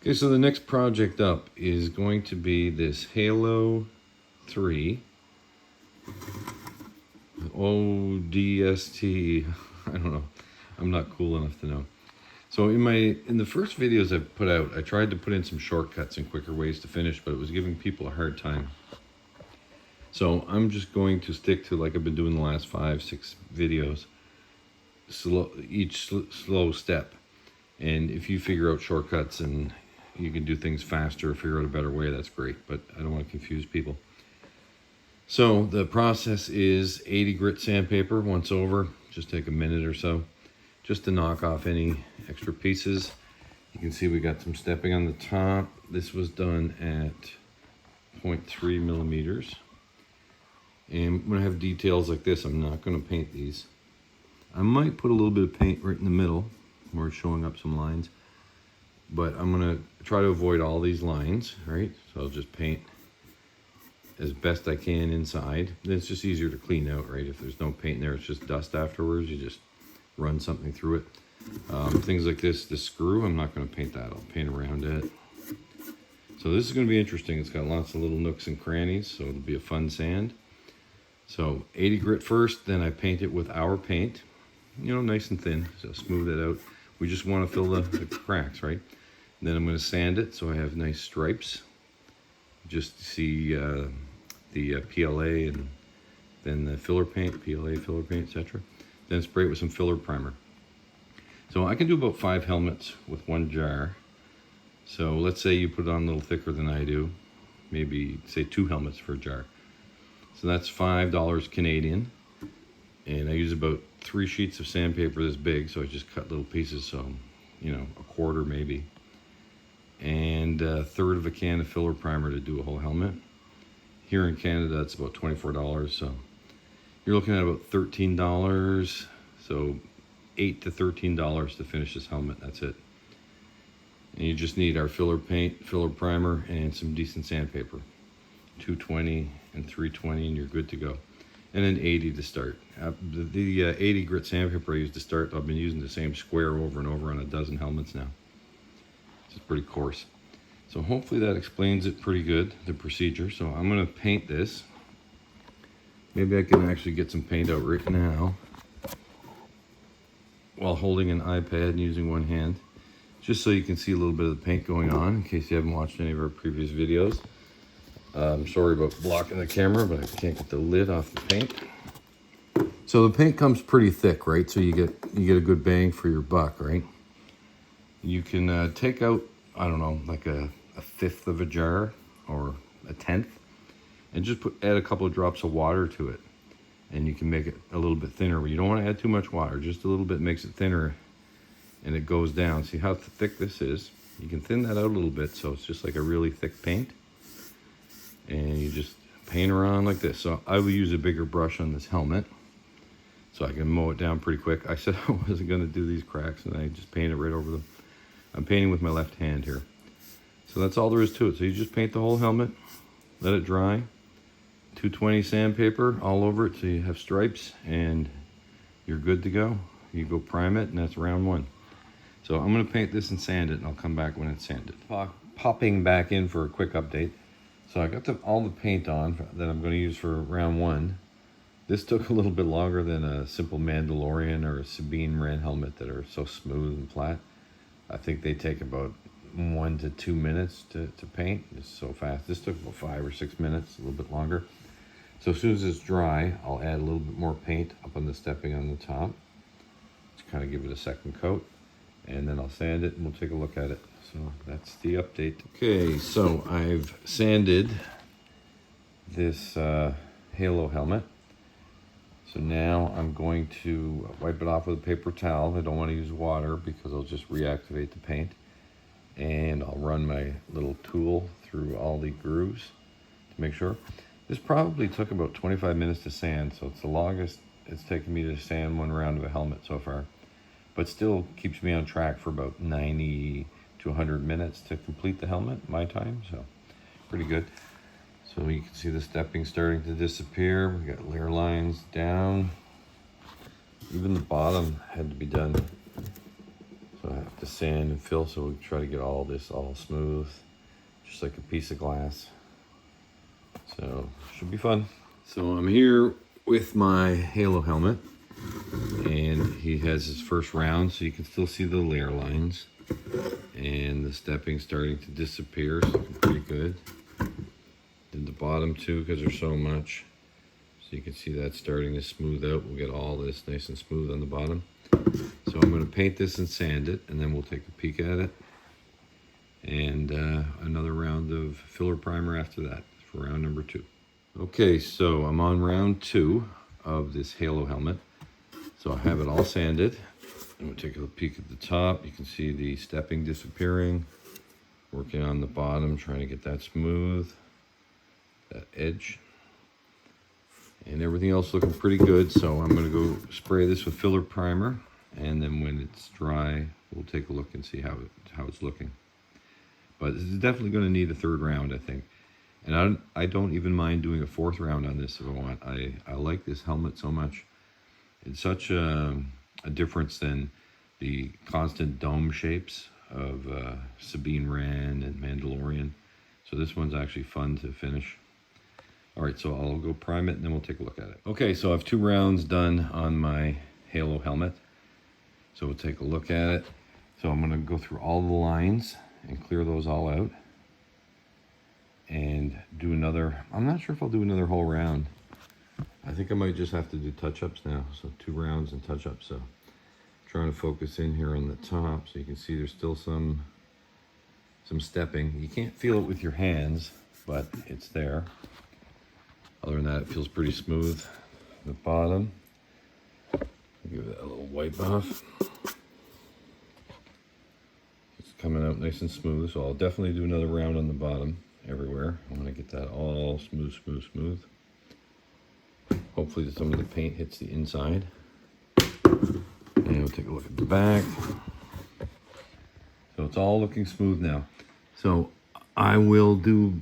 Okay, so the next project up is going to be this Halo 3 ODST. I don't know. I'm not cool enough to know. So in the first videos I put out, I tried to put in some shortcuts and quicker ways to finish, but it was giving people a hard time. So I'm just going to stick to, like I've been doing the last 5-6 videos, each slow step. And if you figure out shortcuts and you can do things faster, figure out a better way, that's great, but I don't want to confuse people. So the process is 80 grit sandpaper once over. Just take a minute or so just to knock off any extra pieces. You can see we got some stepping on the top. This was done at 0.3 millimeters. And when I have details like this, I'm not going to paint these. I might put a little bit of paint right in the middle where it's showing up some lines, but I'm going to try to avoid all these lines, right? So I'll just paint as best I can inside. It's just easier to clean out, right? If there's no paint in there, it's just dust afterwards. You just run something through it. Things like this screw, I'm not going to paint that. I'll paint around it. So this is going to be interesting. It's got lots of little nooks and crannies, so it'll be a fun sand. So 80 grit first, then I paint it with our paint, you know, nice and thin, so smooth it out. We just want to fill the cracks, right? And then I'm going to sand it so I have nice stripes. Just to see the PLA and then the filler paint, PLA, filler paint, etc. Then spray it with some filler primer. So I can do about 5 helmets with one jar. So let's say you put it on a little thicker than I do, maybe say 2 helmets for a jar. So that's $5 Canadian. And I use about 3 sheets of sandpaper this big, so I just cut little pieces, so, you know, a quarter maybe. And a third of a can of filler primer to do a whole helmet. Here in Canada, it's about $24, so you're looking at about $13, so $8 to $13 to finish this helmet, that's it. And you just need our filler paint, filler primer, and some decent sandpaper. 220 and 320 and you're good to go. And then 80 to start. The 80 grit sandpaper I used to start, I've been using the same square over and over on a dozen helmets now. It's pretty coarse. So hopefully that explains it pretty good, the procedure. So I'm going to paint this. Maybe I can actually get some paint out right now while holding an iPad and using one hand, just so you can see a little bit of the paint going on, in case you haven't watched any of our previous videos. I'm sorry about blocking the camera, but I can't get the lid off the paint. So the paint comes pretty thick, right? So you get a good bang for your buck, right? You can take out, I don't know, like a fifth of a jar or a tenth, and just add a couple of drops of water to it, and you can make it a little bit thinner. But you don't want to add too much water. Just a little bit makes it thinner, and it goes down. See how thick this is? You can thin that out a little bit, so it's just like a really thick paint. And you just paint around like this. So I will use a bigger brush on this helmet so I can mow it down pretty quick. I said I wasn't going to do these cracks, and I just painted right over them. I'm painting with my left hand here. So that's all there is to it. So you just paint the whole helmet, let it dry, 220 sandpaper all over it so you have stripes, and you're good to go. You go prime it, and that's round 1. So I'm going to paint this and sand it, and I'll come back when it's sanded. Popping back in for a quick update. So I got all the paint on that I'm going to use for round 1. This took a little bit longer than a simple Mandalorian or a Sabine Wren helmet that are so smooth and flat. I think they take about 1 to 2 minutes to paint. It's so fast. This took about 5 or 6 minutes, a little bit longer. So as soon as it's dry, I'll add a little bit more paint up on the stepping on the top to kind of give it a second coat. And then I'll sand it and we'll take a look at it. So that's the update. Okay, so I've sanded this Halo helmet. So now I'm going to wipe it off with a paper towel. I don't want to use water because I'll just reactivate the paint. And I'll run my little tool through all the grooves to make sure. This probably took about 25 minutes to sand, so it's the longest it's taken me to sand one round of a helmet so far. But still keeps me on track for about 90 to 100 minutes to complete the helmet, my time, so pretty good. So you can see the stepping starting to disappear. We got layer lines down. Even the bottom had to be done. So I have to sand and fill, so we try to get all this all smooth, just like a piece of glass. So should be fun. So I'm here with my Halo helmet, and he has his first round, so you can still see the layer lines, and the stepping starting to disappear, so looking pretty good. Then the bottom too, because there's so much, so you can see that starting to smooth out. We'll get all this nice and smooth on the bottom. So I'm going to paint this and sand it, and then we'll take a peek at it, and another round of filler primer after that for round number 2. Okay, so I'm on round 2 of this Halo helmet. So I have it all sanded. And we'll take a peek at the top. You can see the stepping disappearing. Working on the bottom, trying to get that smooth, that edge. And everything else looking pretty good. So I'm going to go spray this with filler primer, and then when it's dry, we'll take a look and see how it's looking. But this is definitely going to need a 3rd round, I think. And I don't even mind doing a 4th round on this if I want. I like this helmet so much. It's such a difference than the constant dome shapes of Sabine Wren and Mandalorian. So this one's actually fun to finish. All right, so I'll go prime it and then we'll take a look at it. Okay, so I have 2 rounds done on my Halo helmet. So we'll take a look at it. So I'm gonna go through all the lines and clear those all out. And do another, I'm not sure if I'll do another whole round. I think I might just have to do touch-ups now. So 2 rounds and touch-ups. So trying to focus in here on the top so you can see there's still some stepping. You can't feel it with your hands, but it's there. Other than that, it feels pretty smooth. The bottom, give that a little wipe off. It's coming out nice and smooth, so I'll definitely do another round on the bottom everywhere. I want to get that all smooth, smooth, smooth. Hopefully some of the paint hits the inside. And we'll take a look at the back. So it's all looking smooth now. So I will do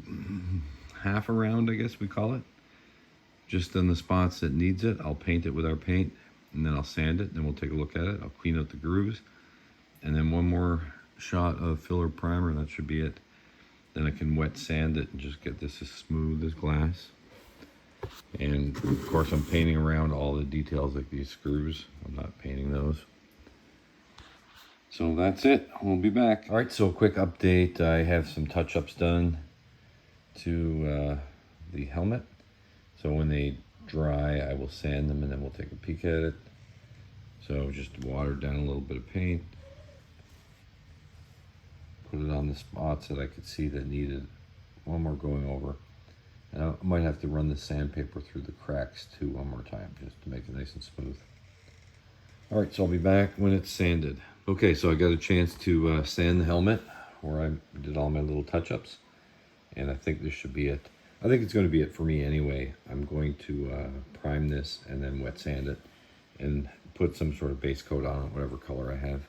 half a round, I guess we call it. Just on the spots that needs it, I'll paint it with our paint, and then I'll sand it, and then we'll take a look at it. I'll clean out the grooves, and then one more shot of filler primer, and that should be it. Then I can wet sand it and just get this as smooth as glass. And of course I'm painting around all the details like these screws. I'm not painting those. So that's it. We'll be back. All right, so a quick update. I have some touch-ups done to the helmet. So when they dry, I will sand them and then we'll take a peek at it. So just water down a little bit of paint. Put it on the spots that I could see that needed one more going over. And I might have to run the sandpaper through the cracks too one more time just to make it nice and smooth. All right, so I'll be back when it's sanded. Okay, so I got a chance to sand the helmet where I did all my little touch-ups. And I think this should be it. I think it's going to be it for me anyway. I'm going to prime this and then wet sand it and put some sort of base coat on it, whatever color I have.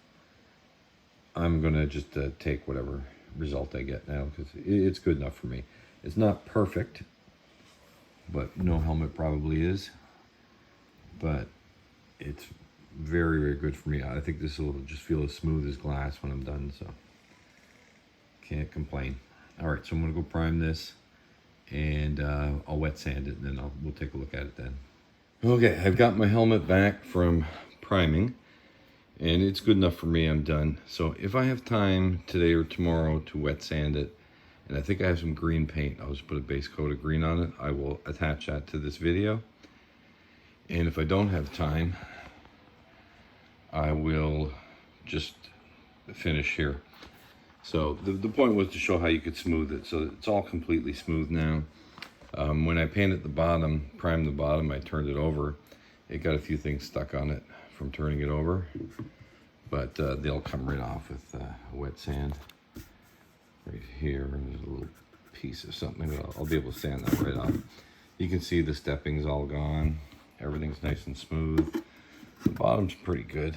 I'm going to just take whatever result I get now because it's good enough for me. It's not perfect, but no helmet probably is. But it's very, very good for me. I think this will just feel as smooth as glass when I'm done, so can't complain. All right, so I'm going to go prime this. And I'll wet sand it, and then we'll take a look at it then. Okay, I've got my helmet back from priming, and it's good enough for me. I'm done. So if I have time today or tomorrow to wet sand it, and I think I have some green paint, I'll just put a base coat of green on it. I will attach that to this video. And if I don't have time, I will just finish here. So the point was to show how you could smooth it. So it's all completely smooth now. When I painted the bottom, primed the bottom, I turned it over. It got a few things stuck on it from turning it over. But they'll come right off with wet sand. Right here, there's a little piece of something. I'll be able to sand that right off. You can see the stepping's all gone. Everything's nice and smooth. The bottom's pretty good.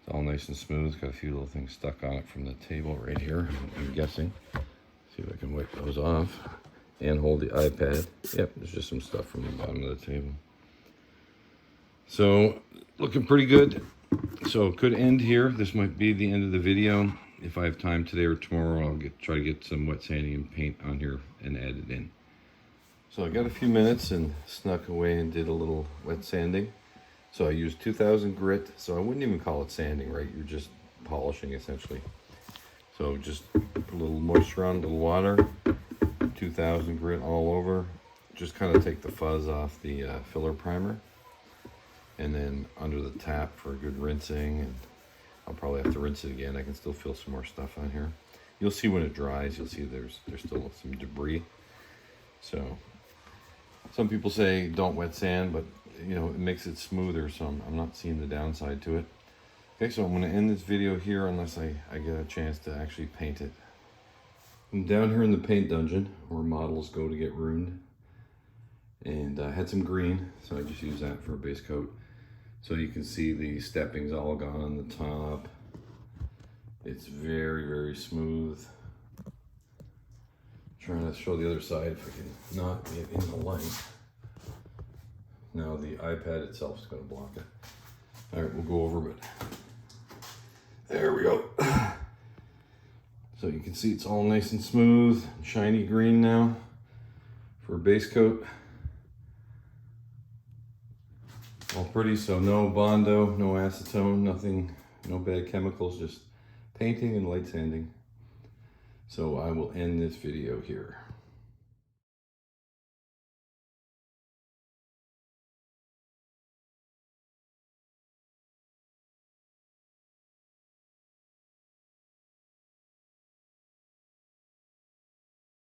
It's all nice and smooth. It's got a few little things stuck on it from the table right here, I'm guessing. See if I can wipe those off and hold the iPad. Yep, there's just some stuff from the bottom of the table. So, looking pretty good. So it could end here. This might be the end of the video. If I have time today or tomorrow, I'll try to get some wet sanding and paint on here and add it in. So I got a few minutes and snuck away and did a little wet sanding. So I used 2000 grit, so I wouldn't even call it sanding, right? You're just polishing essentially. So just put a little moisture on, a little water, 2000 grit all over. Just kind of take the fuzz off the filler primer. And then under the tap for a good rinsing, and I'll probably have to rinse it again. I can still feel some more stuff on here. You'll see when it dries, you'll see there's still some debris. So some people say don't wet sand, but you know, it makes it smoother, so I'm not seeing the downside to it. Okay, so I'm going to end this video here unless I get a chance to actually paint it. I'm down here in the paint dungeon where models go to get ruined. And I had some green, so I just used that for a base coat. So you can see the stepping's all gone on the top. It's very, very smooth. Trying to show the other side if I can not get in the light. Now the iPad itself is going to block it. All right, we'll go over it. There we go. So you can see it's all nice and smooth, shiny green now for a base coat. All pretty, so no Bondo, no acetone, nothing, no bad chemicals, just painting and light sanding. So I will end this video here.